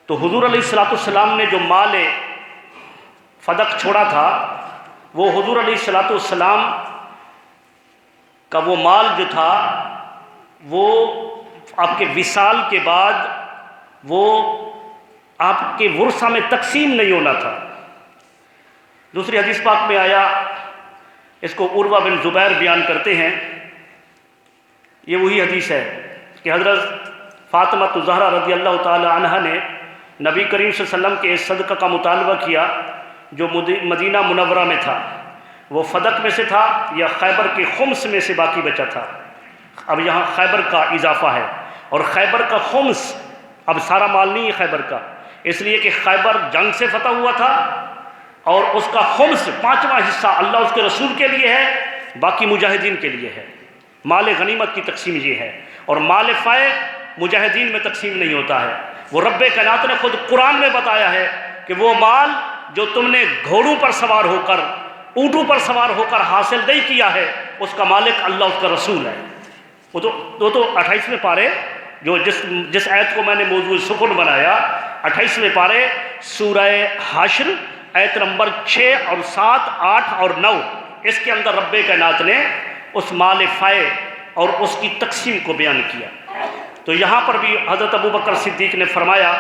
تو حضور علیہ الصلوۃ والسلام نے جو مال فدق چھوڑا تھا وہ حضور علیہ الصلوۃ والسلام کا وہ مال جو تھا وہ آپ کے وصال کے بعد وہ آپ کے ورثہ میں تقسیم نہیں ہونا تھا۔ دوسری حدیث پاک میں آیا، اس کو عروہ بن زبیر بیان کرتے ہیں، یہ وہی حدیث ہے کہ حضرت فاطمہ الزہرا رضی اللہ تعالی عنہ نے نبی کریم صلی اللہ علیہ وسلم کے اس صدقہ کا مطالبہ کیا جو مدینہ منورہ میں تھا، وہ فدق میں سے تھا یا خیبر کے خمس میں سے باقی بچا تھا۔ اب یہاں خیبر کا اضافہ ہے، اور خیبر کا خمس اب سارا مال نہیں ہے خیبر کا، اس لیے کہ خیبر جنگ سے فتح ہوا تھا، اور اس کا خمس پانچواں حصہ اللہ اس کے رسول کے لیے ہے، باقی مجاہدین کے لیے ہے۔ مال غنیمت کی تقسیم یہ ہے، اور مال فائے مجاہدین میں تقسیم نہیں ہوتا ہے۔ وہ رب کائنات نے خود قرآن میں بتایا ہے کہ وہ مال جو تم نے گھوڑوں پر سوار ہو کر، اونٹوں پر سوار ہو کر حاصل نہیں کیا ہے، اس کا مالک اللہ اس کا رسول ہے۔ وہ تو 28ویں پارے جو جس آیت کو میں نے موضوع سخن بنایا، 28ویں پارے سورہ حشر آیت نمبر 6 اور 7، 8 اور 9، اس کے اندر رب کائنات نے اس مال فائے اور اس کی تقسیم کو بیان کیا۔ تو یہاں پر بھی حضرت ابو بکر صدیق نے فرمایا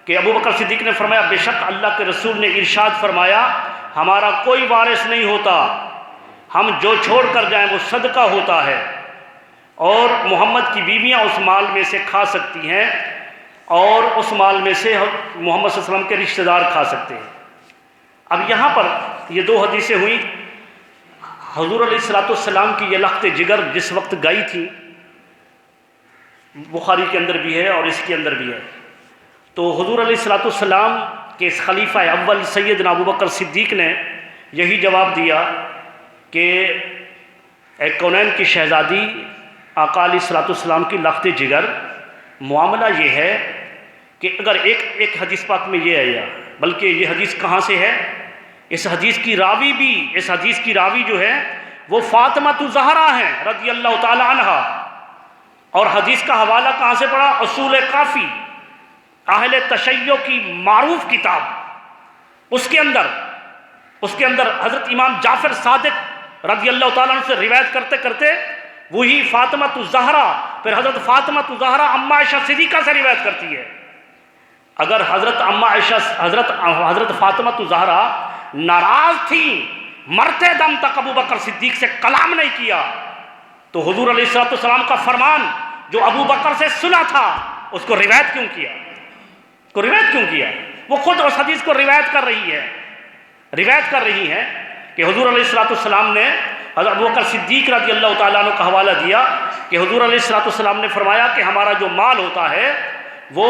کہ بے شک اللہ کے رسول نے ارشاد فرمایا، ہمارا کوئی وارث نہیں ہوتا، ہم جو چھوڑ کر جائیں وہ صدقہ ہوتا ہے، اور محمد کی بیویاں اس مال میں سے کھا سکتی ہیں، اور اس مال میں سے محمد صلی اللہ علیہ وسلم کے رشتہ دار کھا سکتے ہیں۔ اب یہاں پر یہ دو حدیثیں ہوئیں، حضور علیہ الصلوۃ والسلام کی یہ لخت جگر جس وقت گئی تھی، بخاری کے اندر بھی ہے اور اس کے اندر بھی ہے، تو حضور علیہ الصلوۃ والسلام کے اس خلیفہ اول سیدنا ابو بکر صدیق نے یہی جواب دیا کہ اے کونین کی شہزادی، آقا علیہ الصلوۃ والسلام کی لخت جگر، معاملہ یہ ہے کہ اگر ایک حدیث پاک میں یہ ہے، بلکہ یہ حدیث کہاں سے ہے، اس حدیث کی راوی جو ہے وہ فاطمہ الزہرا ہیں رضی اللہ تعالی عنہ، اور حدیث کا حوالہ کہاں سے پڑھا؟ اصول کافی، اہل تشیع کی معروف کتاب، اس کے اندر حضرت امام جعفر صادق رضی اللہ تعالیٰ عنہ سے روایت کرتے کرتے وہی فاطمہ الزہرا، پھر حضرت فاطمہ الزہرا اماں عائشہ صدیقہ سے روایت کرتی ہے۔ اگر حضرت فاطمہ الزہرا ناراض تھی، مرتے دم تک ابو بکر صدیق سے کلام نہیں کیا، تو حضور علیہ الصلوۃ والسلام کا فرمان جو ابو بکر سے سنا تھا اس کو روایت کیوں کیا؟ وہ خود اس حدیث کو روایت کر رہی ہے کہ حضور علیہ الصلوۃ والسلام نے حضرت ابو بکر صدیق رضی اللہ تعالیٰ عنہ کا حوالہ دیا کہ حضور علیہ الصلوۃ والسلام نے فرمایا کہ ہمارا جو مال ہوتا ہے وہ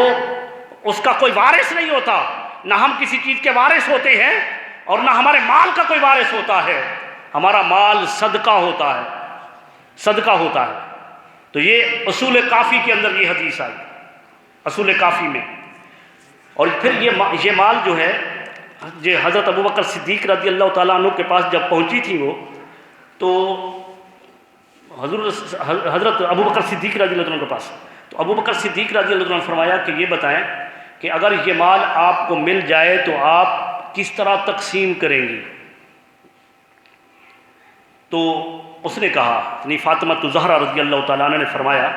اس کا کوئی وارث نہیں ہوتا، نہ ہم کسی چیز کے وارث ہوتے ہیں اور نہ ہمارے مال کا کوئی وارث ہوتا ہے، ہمارا مال صدقہ ہوتا ہے۔ تو یہ اصول کافی کے اندر یہ حدیث آئی، اصول کافی میں۔ اور پھر یہ مال جو ہے یہ حضرت ابو بکر صدیق رضی اللہ تعالیٰ عنہ کے پاس جب پہنچی تھی وہ، تو حضرت ابو بکر صدیق رضی اللہ عنہ کے پاس، تو ابو بکر صدیق رضی اللہ عنہ نے فرمایا کہ یہ بتائیں کہ اگر یہ مال آپ کو مل جائے تو آپ کس طرح تقسیم کریں گی؟ تو اس نے کہا، یعنی فاطمہ الزہرا رضی اللہ تعالیٰ عنہ نے فرمایا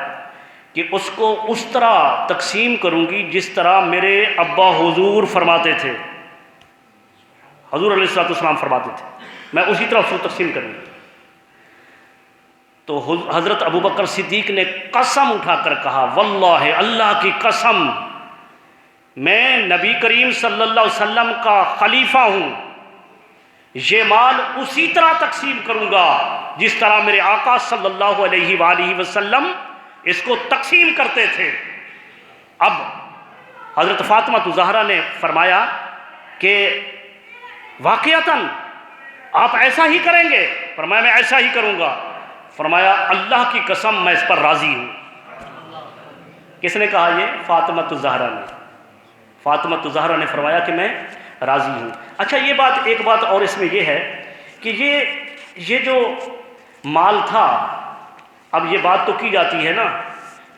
کہ اس کو اس طرح تقسیم کروں گی جس طرح میرے ابا حضور فرماتے تھے، حضور علیہ الصلوۃ والسلام فرماتے تھے، میں اسی طرح اس کو تقسیم کروں گی۔ تو حضرت ابو بکر صدیق نے قسم اٹھا کر کہا، واللہ اللہ کی قسم، میں نبی کریم صلی اللہ علیہ وسلم کا خلیفہ ہوں، یہ مال اسی طرح تقسیم کروں گا جس طرح میرے آقا صلی اللہ علیہ وآلہ وسلم اس کو تقسیم کرتے تھے۔ اب حضرت فاطمہ الزہرا نے فرمایا کہ واقعتاً آپ ایسا ہی کریں گے؟ فرمایا میں ایسا ہی کروں گا۔ فرمایا اللہ کی قسم میں اس پر راضی ہوں۔ کس نے کہا یہ؟ فاطمہ الزہرا نے۔ فاطمہ الزہرا نے فرمایا کہ میں راضی ہوں۔ اچھا ایک بات اور اس میں یہ ہے کہ یہ جو مال تھا، اب یہ بات تو کی جاتی ہے نا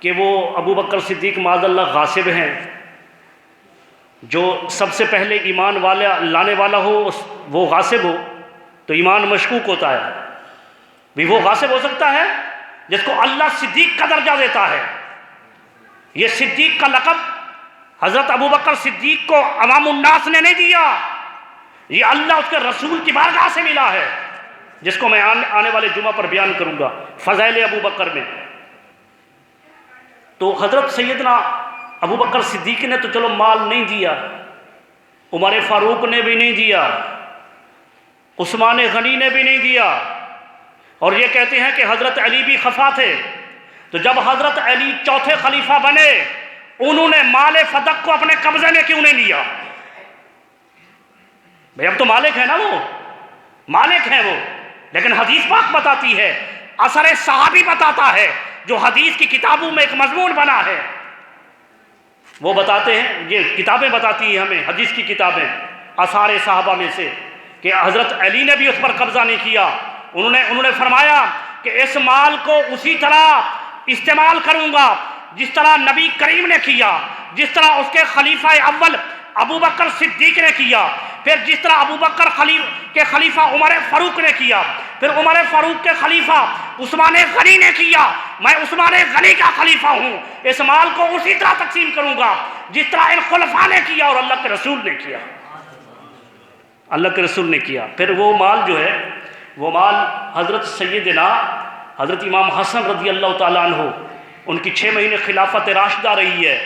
کہ وہ ابو بکر صدیق معاذ اللہ غاصب ہیں، جو سب سے پہلے ایمان والا لانے والا ہو وہ غاصب ہو تو ایمان مشکوک ہوتا ہے. بھی وہ غاصب ہو سکتا ہے جس کو اللہ صدیق کا درجہ دیتا ہے. یہ صدیق کا لقب حضرت ابوبکر صدیق کو عوام الناس نے نہیں دیا، یہ اللہ اس کے رسول کی بارگاہ سے ملا ہے، جس کو میں آنے والے جمعہ پر بیان کروں گا فضائل ابوبکر میں. تو حضرت سیدنا ابوبکر صدیق نے تو چلو مال نہیں دیا، عمر فاروق نے بھی نہیں دیا، عثمان غنی نے بھی نہیں دیا، اور یہ کہتے ہیں کہ حضرت علی بھی خفا تھے. تو جب حضرت علی چوتھے خلیفہ بنے انہوں نے مال فدق کو اپنے قبضے میں کیوں نہیں لیا؟ بھئی اب تو مالک ہے نا، وہ مالک ہیں وہ، لیکن حدیث پاک بتاتی ہے، اثر صحابی بتاتا ہے، جو حدیث کی کتابوں میں ایک مضمون بنا ہے، وہ بتاتے ہیں، یہ کتابیں بتاتی ہیں ہمیں، حدیث کی کتابیں آثار صحابہ میں سے، کہ حضرت علی نے بھی اس پر قبضہ نہیں کیا. انہوں نے فرمایا کہ اس مال کو اسی طرح استعمال کروں گا جس طرح نبی کریم نے کیا، جس طرح اس کے خلیفہ اول ابوبکر صدیق نے کیا، پھر جس طرح ابوبکر کے خلیفہ عمر فاروق نے کیا، پھر عمر فاروق کے خلیفہ عثمان غنی نے کیا، میں عثمان غنی کا خلیفہ ہوں. اس مال کو اسی طرح تقسیم کروں گا جس طرح ان خلفاء نے کیا اور اللہ کے رسول نے کیا. اللہ کے رسول نے کیا. پھر وہ مال جو ہے، وہ مال حضرت سیدنا حضرت امام حسن رضی اللہ تعالیٰ عنہ، ان کی 6 مہینے خلافت راشدہ رہی ہے،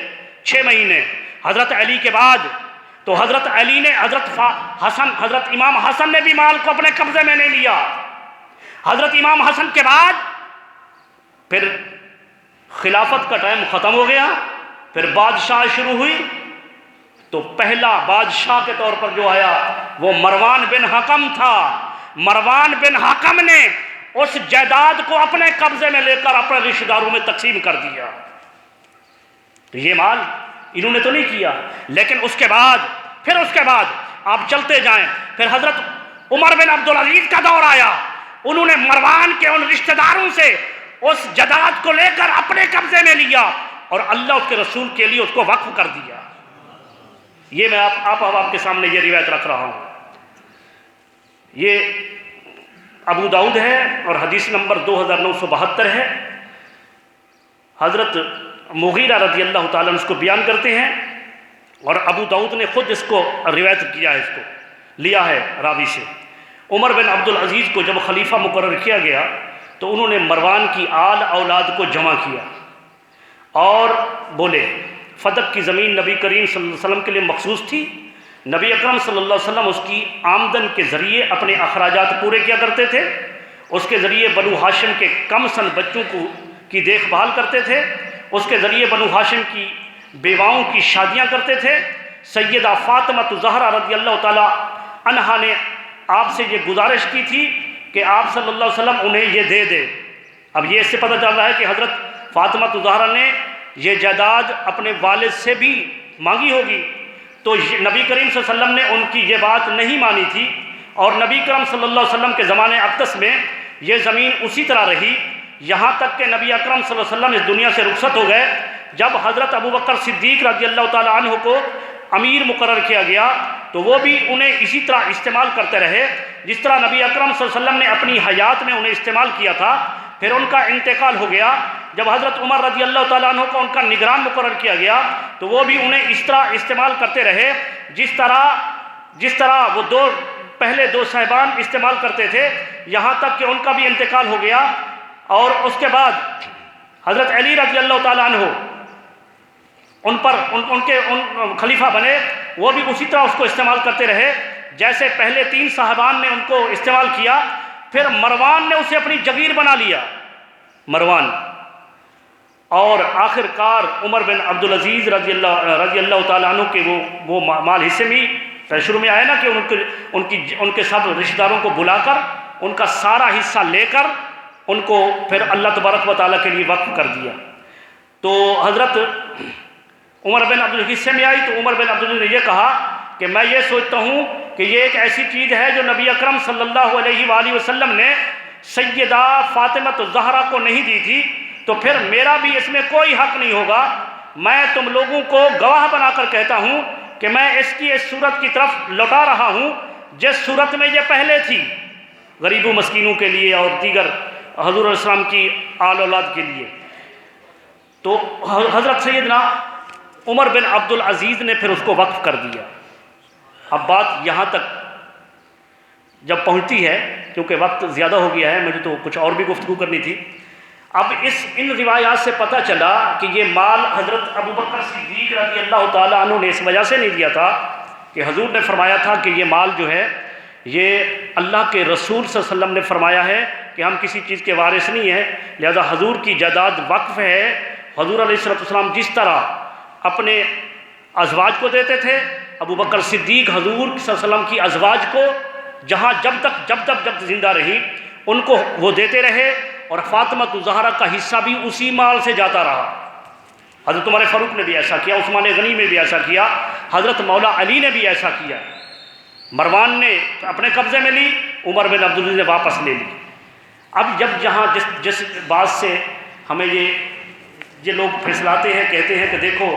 6 مہینے حضرت علی کے بعد. تو حضرت علی نے حضرت امام حسن نے بھی مال کو اپنے قبضے میں نہیں لیا. حضرت امام حسن کے بعد پھر خلافت کا ٹائم ختم ہو گیا، پھر بادشاہ شروع ہوئی. تو پہلا بادشاہ کے طور پر جو آیا وہ مروان بن حکم تھا. مروان بن حکم نے اس جائیداد کو اپنے قبضے میں لے کر اپنے رشتہ داروں میں تقسیم کر دیا. تو یہ مال انہوں نے تو نہیں کیا. لیکن اس کے بعد آپ چلتے جائیں، پھر حضرت عمر بن عبدالعزیز کا دور آیا، انہوں نے مروان کے ان رشتہ داروں سے اس جائیداد کو لے کر اپنے قبضے میں لیا اور اللہ اس کے رسول کے لیے اس کو وقف کر دیا. یہ میں آپ کے سامنے یہ روایت رکھ رہا ہوں. یہ ابو داؤد ہے اور حدیث نمبر 2972 ہے. حضرت مغیرہ رضی اللہ تعالیٰ عنہ اس کو بیان کرتے ہیں، اور ابو داؤد نے خود اس کو روایت کیا ہے، اس کو لیا ہے راوی سے. عمر بن عبدالعزیز کو جب خلیفہ مقرر کیا گیا تو انہوں نے مروان کی آل اولاد کو جمع کیا اور بولے فدق کی زمین نبی کریم صلی اللہ علیہ وسلم کے لیے مخصوص تھی. نبی اکرم صلی اللہ علیہ وسلم اس کی آمدن کے ذریعے اپنے اخراجات پورے کیا کرتے تھے. اس کے ذریعے بنو ہاشم کے کم سن بچوں کی دیکھ بھال کرتے تھے. اس کے ذریعے بنو ہاشم کی بیواؤں کی شادیاں کرتے تھے. سیدہ فاطمہ زہرا رضی اللہ تعالیٰ عنہا نے آپ سے یہ گزارش کی تھی کہ آپ صلی اللہ علیہ وسلم انہیں یہ دے دے. اب یہ اس سے پتہ چل رہا ہے کہ حضرت فاطمہ زہرا نے یہ جائیداد اپنے والد سے بھی مانگی ہوگی. تو نبی کریم صلی اللہ علیہ وسلم نے ان کی یہ بات نہیں مانی تھی، اور نبی کریم صلی اللہ علیہ وسلم کے زمانے اقدس میں یہ زمین اسی طرح رہی یہاں تک کہ نبی اکرم صلی اللہ علیہ وسلم اس دنیا سے رخصت ہو گئے. جب حضرت ابوبکر صدیق رضی اللہ تعالیٰ عنہ کو امیر مقرر کیا گیا تو وہ بھی انہیں اسی طرح استعمال کرتے رہے جس طرح نبی اکرم صلی اللہ علیہ وسلم نے اپنی حیات میں انہیں استعمال کیا تھا. پھر ان کا انتقال ہو گیا. جب حضرت عمر رضی اللہ تعالیٰ عنہ کو ان کا نگران مقرر کیا گیا تو وہ بھی انہیں اس طرح استعمال کرتے رہے جس طرح وہ پہلے دو صاحبان استعمال کرتے تھے، یہاں تک کہ ان کا بھی انتقال ہو گیا. اور اس کے بعد حضرت علی رضی اللہ تعالیٰ عنہ ان خلیفہ بنے، وہ بھی اسی طرح اس کو استعمال کرتے رہے جیسے پہلے 3 صاحبان نے ان کو استعمال کیا. پھر مروان نے اسے اپنی جگیر بنا لیا، مروان. اور آخر کار عمر بن عبدالعزیز رضی اللہ تعالیٰ عنہ کے وہ مال حصے میں شروع میں آیا نا کہ ان کے سب رشتہ داروں کو بلا کر ان کا سارا حصہ لے کر ان کو پھر اللہ تبارک و تعالیٰ کے لیے وقف کر دیا. تو حضرت عمر بن عبدالعزیز حصے میں آئی تو عمر بن عبدالعزیز نے یہ کہا کہ میں یہ سوچتا ہوں کہ یہ ایک ایسی چیز ہے جو نبی اکرم صلی اللہ علیہ وآلہ وسلم نے سیدہ فاطمہ زہرا کو نہیں دی تھی، تو پھر میرا بھی اس میں کوئی حق نہیں ہوگا. میں تم لوگوں کو گواہ بنا کر کہتا ہوں کہ میں اس کی اس صورت کی طرف لوٹا رہا ہوں جس صورت میں یہ پہلے تھی، غریبوں مسکینوں کے لیے اور دیگر حضور علیہ السلام کی آل اولاد کے لیے۔ تو حضرت سیدنا عمر بن عبد العزیز نے پھر اس کو وقف کر دیا۔ اب بات یہاں تک جب پہنچتی ہے، کیونکہ وقت زیادہ ہو گیا ہے، مجھے تو کچھ اور بھی گفتگو کرنی تھی۔ اب ان روایات سے پتہ چلا کہ یہ مال حضرت ابوبکر صدیق رضی اللہ تعالیٰ عنہ نے اس وجہ سے نہیں دیا تھا کہ حضور نے فرمایا تھا کہ یہ مال جو ہے یہ اللہ کے رسول صلی اللہ علیہ وسلم نے فرمایا ہے کہ ہم کسی چیز کے وارث نہیں ہیں، لہذا حضور کی جائیداد وقف ہے۔ حضور علیہ السلام جس طرح اپنے ازواج کو دیتے تھے، ابوبکر صدیق حضور صلی اللہ علیہ وسلم کی ازواج کو جب تک زندہ رہی ان کو وہ دیتے رہے، اور فاطمہ الزہرا کا حصہ بھی اسی مال سے جاتا رہا۔ حضرت عمر فاروق نے بھی ایسا کیا، عثمان غنی نے بھی ایسا کیا، حضرت مولا علی نے بھی ایسا کیا۔ مروان نے اپنے قبضے میں لی، عمر بن عبدالعزیز نے واپس لے لی۔ اب جہاں جس بات سے ہمیں یہ لوگ پھسلاتے ہیں، کہتے ہیں کہ دیکھو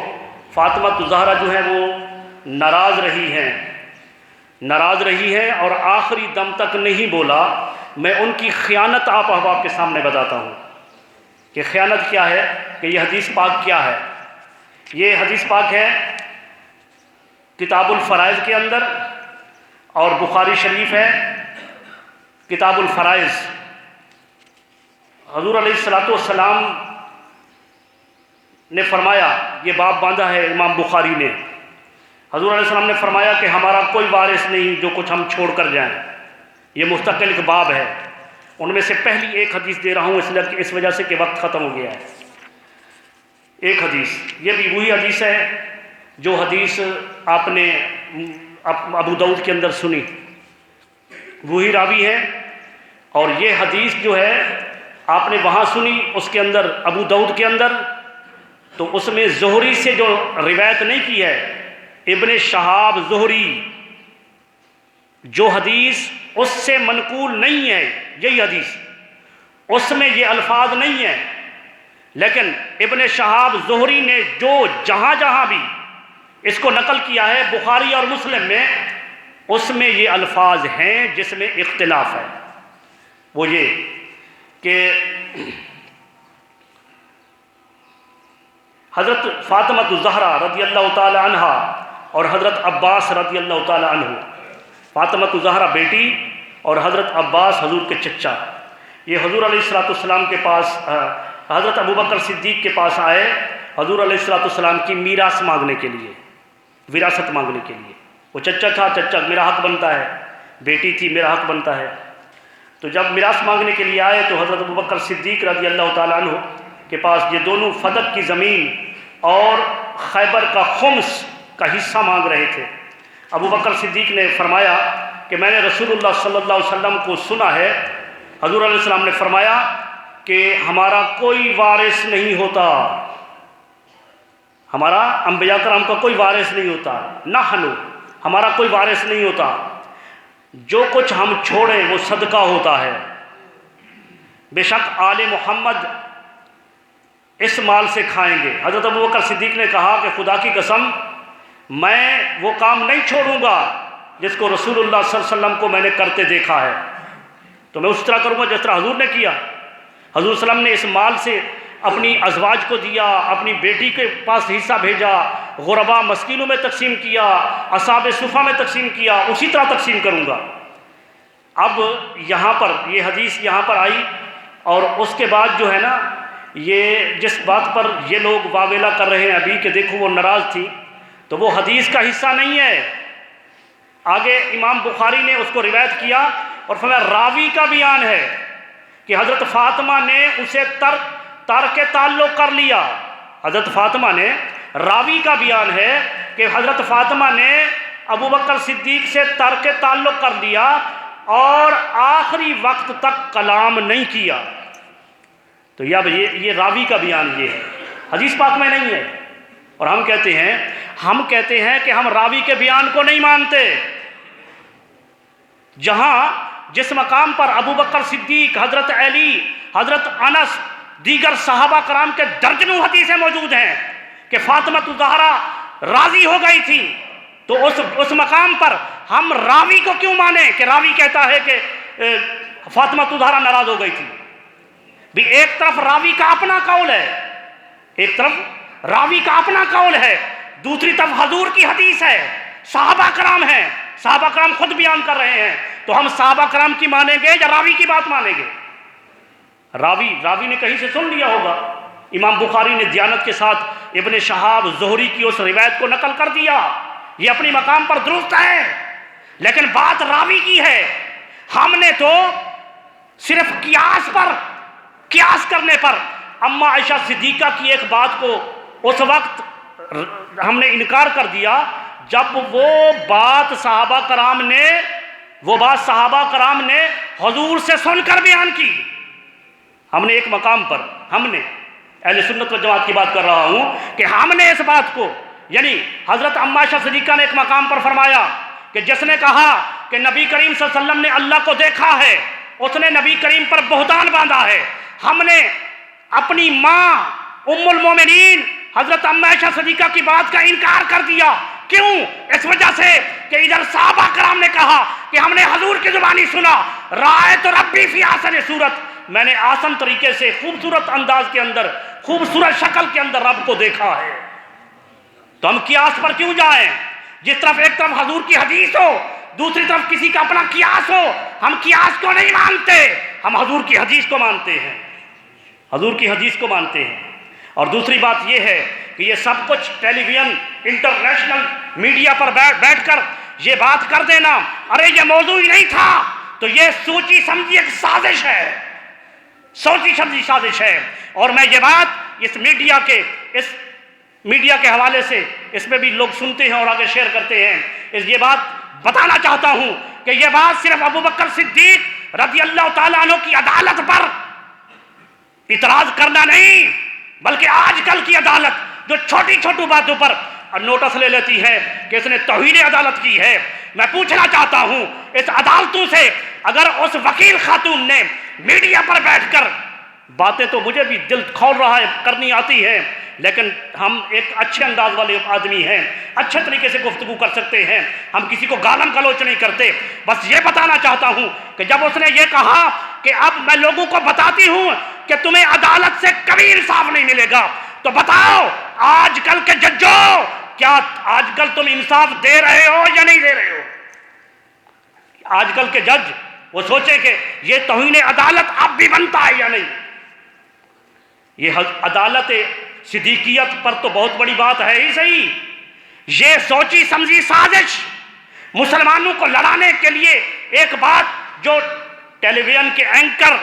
فاطمہ الزہرا جو ہے وہ ناراض رہی ہے اور آخری دم تک نہیں بولا۔ میں ان کی خیانت آپ احباب کے سامنے بتاتا ہوں کہ خیانت کیا ہے، کہ یہ حدیث پاک کیا ہے۔ یہ حدیث پاک ہے کتاب الفرائض کے اندر، اور بخاری شریف ہے کتاب الفرائض۔ حضور علیہ السلام نے فرمایا، یہ باب باندھا ہے امام بخاری نے، حضور علیہ السلام نے فرمایا کہ ہمارا کوئی وارث نہیں جو کچھ ہم چھوڑ کر جائیں۔ یہ مستقل ایک باب ہے۔ ان میں سے پہلی ایک حدیث دے رہا ہوں اس وجہ سے کہ وقت ختم ہو گیا ہے۔ ایک حدیث، یہ بھی وہی حدیث ہے جو حدیث آپ نے ابو داؤد کے اندر سنی، وہی راوی ہے، اور یہ حدیث جو ہے آپ نے وہاں سنی اس کے اندر ابو داؤد کے اندر، تو اس میں زہری سے جو روایت نہیں کی ہے، ابن شہاب زہری جو حدیث اس سے منقول نہیں ہے، یہی حدیث اس میں یہ الفاظ نہیں ہیں، لیکن ابن شہاب زہری نے جو جہاں بھی اس کو نقل کیا ہے بخاری اور مسلم میں، اس میں یہ الفاظ ہیں جس میں اختلاف ہے۔ وہ یہ کہ حضرت فاطمہ الزہرا رضی اللہ تعالی عنہ اور حضرت عباس رضی اللہ تعالی عنہ، فاطمہ الزہرا بیٹی اور حضرت عباس حضور کے چچا، یہ حضور علیہ السلام کے پاس، حضرت ابوبکر صدیق کے پاس آئے حضور علیہ السلام کی میراث مانگنے کے لیے، وراثت مانگنے کے لیے۔ وہ چچا تھا، چچا میرا حق بنتا ہے، بیٹی تھی میرا حق بنتا ہے۔ تو جب میراث مانگنے کے لیے آئے تو حضرت ابوبکر صدیق رضی اللہ تعالیٰ عنہ کے پاس یہ دونوں فدق کی زمین اور خیبر کا خمس کا حصہ مانگ رہے تھے۔ ابوبکر صدیق نے فرمایا کہ میں نے رسول اللہ صلی اللہ علیہ وسلم کو سنا ہے، حضور علیہ السلام نے فرمایا کہ ہمارا کوئی وارث نہیں ہوتا، ہمارا انبیاء کرام کا کوئی وارث نہیں ہوتا، نحن، ہمارا کوئی وارث نہیں ہوتا، جو کچھ ہم چھوڑیں وہ صدقہ ہوتا ہے۔ بے شک آل محمد اس مال سے کھائیں گے۔ حضرت ابوبکر صدیق نے کہا کہ خدا کی قسم میں وہ کام نہیں چھوڑوں گا جس کو رسول اللہ صلی اللہ علیہ وسلم کو میں نے کرتے دیکھا ہے، تو میں اس طرح کروں گا جس طرح حضور نے کیا۔ حضور صلی اللہ علیہ وسلم نے اس مال سے اپنی ازواج کو دیا، اپنی بیٹی کے پاس حصہ بھیجا، غربا مسکینوں میں تقسیم کیا، اصحاب صفہ میں تقسیم کیا، اسی طرح تقسیم کروں گا۔ اب یہاں پر یہ حدیث یہاں پر آئی، اور اس کے بعد جو ہے نا، یہ جس بات پر یہ لوگ واویلا کر رہے ہیں ابھی کہ دیکھو وہ ناراض تھی، تو وہ حدیث کا حصہ نہیں ہے۔ آگے امام بخاری نے اس کو روایت کیا اور فرمایا راوی کا بیان ہے کہ حضرت فاطمہ نے اسے ترک تعلق کر لیا۔ حضرت فاطمہ نے، راوی کا بیان ہے کہ حضرت فاطمہ نے ابوبکر صدیق سے ترک تعلق کر لیا اور آخری وقت تک کلام نہیں کیا۔ تو یہ راوی کا بیان یہ ہے، حدیث پاک میں نہیں ہے۔ اور ہم کہتے ہیں کہ ہم راوی کے بیان کو نہیں مانتے۔ جس مقام پر ابوبکر صدیق، حضرت علی، حضرت انس، دیگر صحابہ کرام کے درجنوں حدیثیں موجود ہیں کہ فاطمہ الزہرا راضی ہو گئی تھی تو اس مقام پر ہم راوی کو کیوں مانیں کہ راوی کہتا ہے کہ فاطمہ زہرا ناراض ہو گئی تھی؟ بھی ایک طرف راوی کا اپنا قول ہے، ایک طرف راوی کا اپنا قول ہے، دوسری طرف حضور کی حدیث ہے، صحابہ کرام ہیں، صحابہ کرام خود بیان کر رہے ہیں، تو ہم صحابہ کرام کی مانیں گے یا راوی کی بات مانیں گے؟ راوی نے کہیں سے سن لیا ہوگا، امام بخاری نے دیانت کے ساتھ ابن شہاب زہری کی اس روایت کو نقل کر دیا، یہ اپنی مقام پر درست ہے، لیکن بات راوی کی ہے۔ ہم نے تو صرف قیاس کرنے پر اما عائشہ صدیقہ کی ایک بات کو اس وقت ہم نے انکار کر دیا جب وہ بات صحابہ کرام نے حضور سے سن کر بیان کی۔ ہم نے ایک مقام پر، ہم نے اہل سنت و جماعت کی بات کر رہا ہوں کہ ہم نے اس بات کو، یعنی حضرت اما عائشہ صدیقہ نے ایک مقام پر فرمایا کہ جس نے کہا کہ نبی کریم صلی اللہ علیہ وسلم نے اللہ کو دیکھا ہے، اس نے نبی کریم پر بہتان باندھا ہے۔ ہم نے اپنی ماں ام المومنین حضرت اما عائشہ صدیقہ کی بات کا انکار کر دیا۔ کیوں؟ اس وجہ سے کہ ادھر صحابہ کرام نے کہا کہ ہم نے حضور کی زبانی سنا، رأیت ربی فی احسن صورت، میں نے آسن طریقے سے خوبصورت انداز کے اندر، خوبصورت شکل کے اندر رب کو دیکھا ہے۔ تو ہم قیاس پر کیوں جائیں؟ جس طرف ایک طرف حضور کی حدیث ہو، دوسری طرف کسی کا اپنا قیاس ہو، ہم قیاس کو نہیں مانتے، ہم حضور کی حدیث کو مانتے ہیں، حضور کی حدیث کو مانتے ہیں۔ اور دوسری بات یہ ہے کہ یہ سب کچھ ٹیلی ویژن انٹرنیشنل میڈیا پر بیٹھ کر یہ بات کر دینا، ارے یہ موضوع ہی نہیں تھا، تو یہ سوچی سمجھی ایک سازش ہے، سوچی سمجھی سازش ہے۔ اور میں یہ بات اس میڈیا کے حوالے سے، اس میں بھی لوگ سنتے ہیں اور آگے شیئر کرتے ہیں، یہ بات بتانا چاہتا ہوں کہ یہ بات صرف ابوبکر صدیق رضی اللہ تعالیٰ عنہ کی عدالت پر اعتراض کرنا نہیں، بلکہ آج کل کی عدالت جو چھوٹی چھوٹی باتوں پر نوٹس لے لیتی ہے کہ اس نے توہین عدالت کی ہے۔ میں پوچھنا چاہتا ہوں اس عدالتوں سے، اگر اس وکیل خاتون نے میڈیا پر بیٹھ کر باتیں، تو مجھے بھی دل کھول رہا ہے، کرنی آتی ہے، لیکن ہم ایک اچھے انداز والے آدمی ہیں، اچھے طریقے سے گفتگو کر سکتے ہیں، ہم کسی کو گالم گلوچ نہیں کرتے۔ بس یہ بتانا چاہتا ہوں کہ جب اس نے یہ کہا کہ اب میں لوگوں کو بتاتی ہوں کہ تمہیں عدالت سے کبھی انصاف نہیں ملے گا، تو بتاؤ آج کل کے ججوں، کیا آج کل تم انصاف دے رہے ہو یا نہیں دے رہے ہو؟ آج کل کے جج وہ سوچیں کہ یہ توہین عدالت اب بھی بنتا ہے یا نہیں۔ یہ عدالت صدیقیت پر تو بہت بڑی بات ہے ہی صحیح، یہ سوچی سمجھی سازش مسلمانوں کو لڑانے کے لیے، ایک بات جو ٹیلی ویژن کے اینکر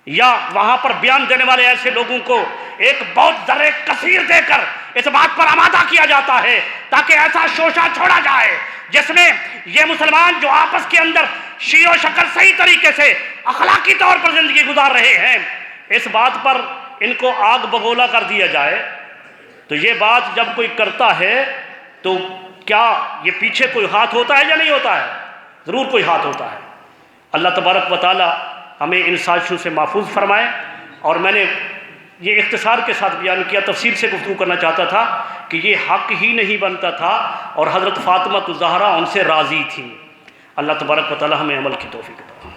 یا وہاں پر بیان دینے والے ایسے لوگوں کو ایک بہت ذرے کثیر دے کر اس بات پر آمادہ کیا جاتا ہے تاکہ ایسا شوشہ چھوڑا جائے جس میں یہ مسلمان جو آپس کے اندر شیر و شکر صحیح طریقے سے اخلاقی طور پر زندگی گزار رہے ہیں، اس بات پر ان کو آگ بگولا کر دیا جائے۔ تو یہ بات جب کوئی کرتا ہے تو کیا یہ پیچھے کوئی ہاتھ ہوتا ہے یا نہیں ہوتا ہے؟ ضرور کوئی ہاتھ ہوتا ہے۔ اللہ تبارک و تعالی ہمیں ان سازشوں سے محفوظ فرمائے۔ اور میں نے یہ اختصار کے ساتھ بیان کیا، تفصیل سے گفتگو کرنا چاہتا تھا کہ یہ حق ہی نہیں بنتا تھا، اور حضرت فاطمہ زہرا ان سے راضی تھی۔ اللہ تبارک و تعالی ہمیں عمل کی توفیق دے۔